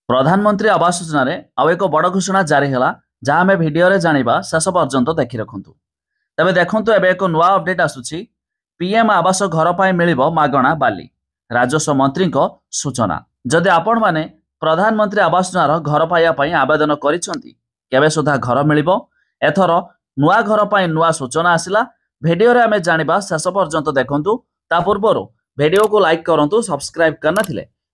प्रधानमंत्री आवास योजना रे आउ एक बड़ घोषणा जारी है जहाँ आम भिडियो जाना शेष पर्यंत देखि रखु तेज देखु एवं एक नुआ अपडेट आसूची पीएम आवास घर पर मिल मागणा बाली राजस्व मंत्री सूचना जदि आपण मैंने प्रधानमंत्री आवास योजनार घर पाइबापी आवेदन करे सुधा घर मिल एथर नुआ घर पर नुआ सूचना आसला भिडियो आम जाना शेष पर्यंत देखु ता पूर्व भिडियो को लाइक करूँ सब्सक्राइब करना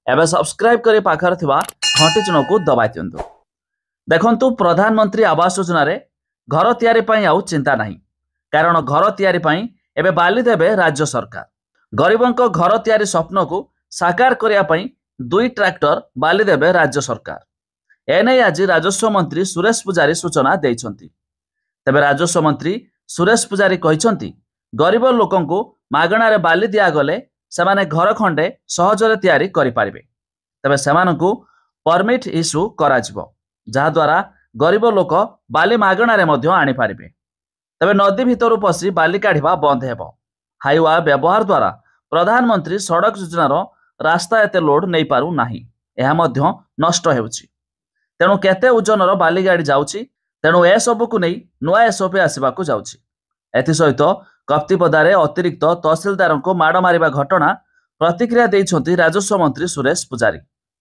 एवं सब्सक्राइब कर पाखर थिबा घंटी चिन्ह को दबाई दिंतु। देखंतु प्रधानमंत्री आवास योजना रे घर तैयारी पई आउ चिंता नहीं कारण घर तैयारी पई एबे बाली देबे राज्य सरकार गरीबों को घर तैयारी स्वप्न को साकार करिया पई 2 ट्रैक्टर बाली देबे राज्य सरकार एने आज राजस्व मंत्री सुरेश पुजारी सूचना देइछंती। तबे राजस्व मंत्री सुरेश पुजारी कहिछंती गरीब लोकन को मागणा रे बाली दिया गले सेमाने घर खंडे सहजरे तैयारी करि पारिबे तबे सेमानकु परमिट इश्यू करा जिवो जहा द्वारा गरीब लोक बाली मागणा रे मध्य आनी पारिबे तबे नदी भितरु पसी बाली काढिबा बंद हेबो। हाईवा व्यवहार द्वारा प्रधानमंत्री सड़क योजनार रास्ता एते लोड नहीं पारु नाही एहा मध्य नष्ट हेउची तेणु केते ओजनर बाली गाड़ी जाउची तेणु ए सबु को नहीं नुआ एसओपी आसीबाकू जाउची। एथि सहित कप्तिपदारे अतिरिक्त तहसीलदार को माड़ मारिबा घटना प्रतिक्रिया देइछंती राजस्व मंत्री सुरेश पुजारी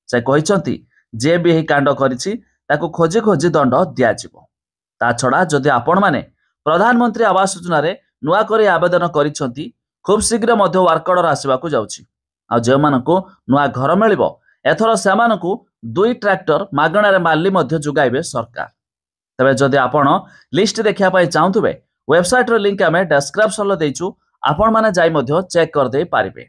से कहिछंती जे भी एही कांड करिछि ताकू खोजी खोजी दंड दियाजिवो। ता छड़ा जदि आपण माने प्रधानमंत्री आवास योजना रे नुआ करी आवेदन करिछंती खूब शीघ्र मध्य वर्क ऑर्डर आसीबाकू जाउछि आ जे मानको नुआ घर मिलिबो एथर सेमानकू 2 ट्रैक्टर मागणा रे माली मध्य जुगाइबे सरकार। तबे जदि आपण लिस्ट देखिया पई चाहुतबे वेबसाइट रो लिंक आमे डिस्क्रिप्शन लो देइछु आपण माने जाई मध्य चेक कर दे पारिबे।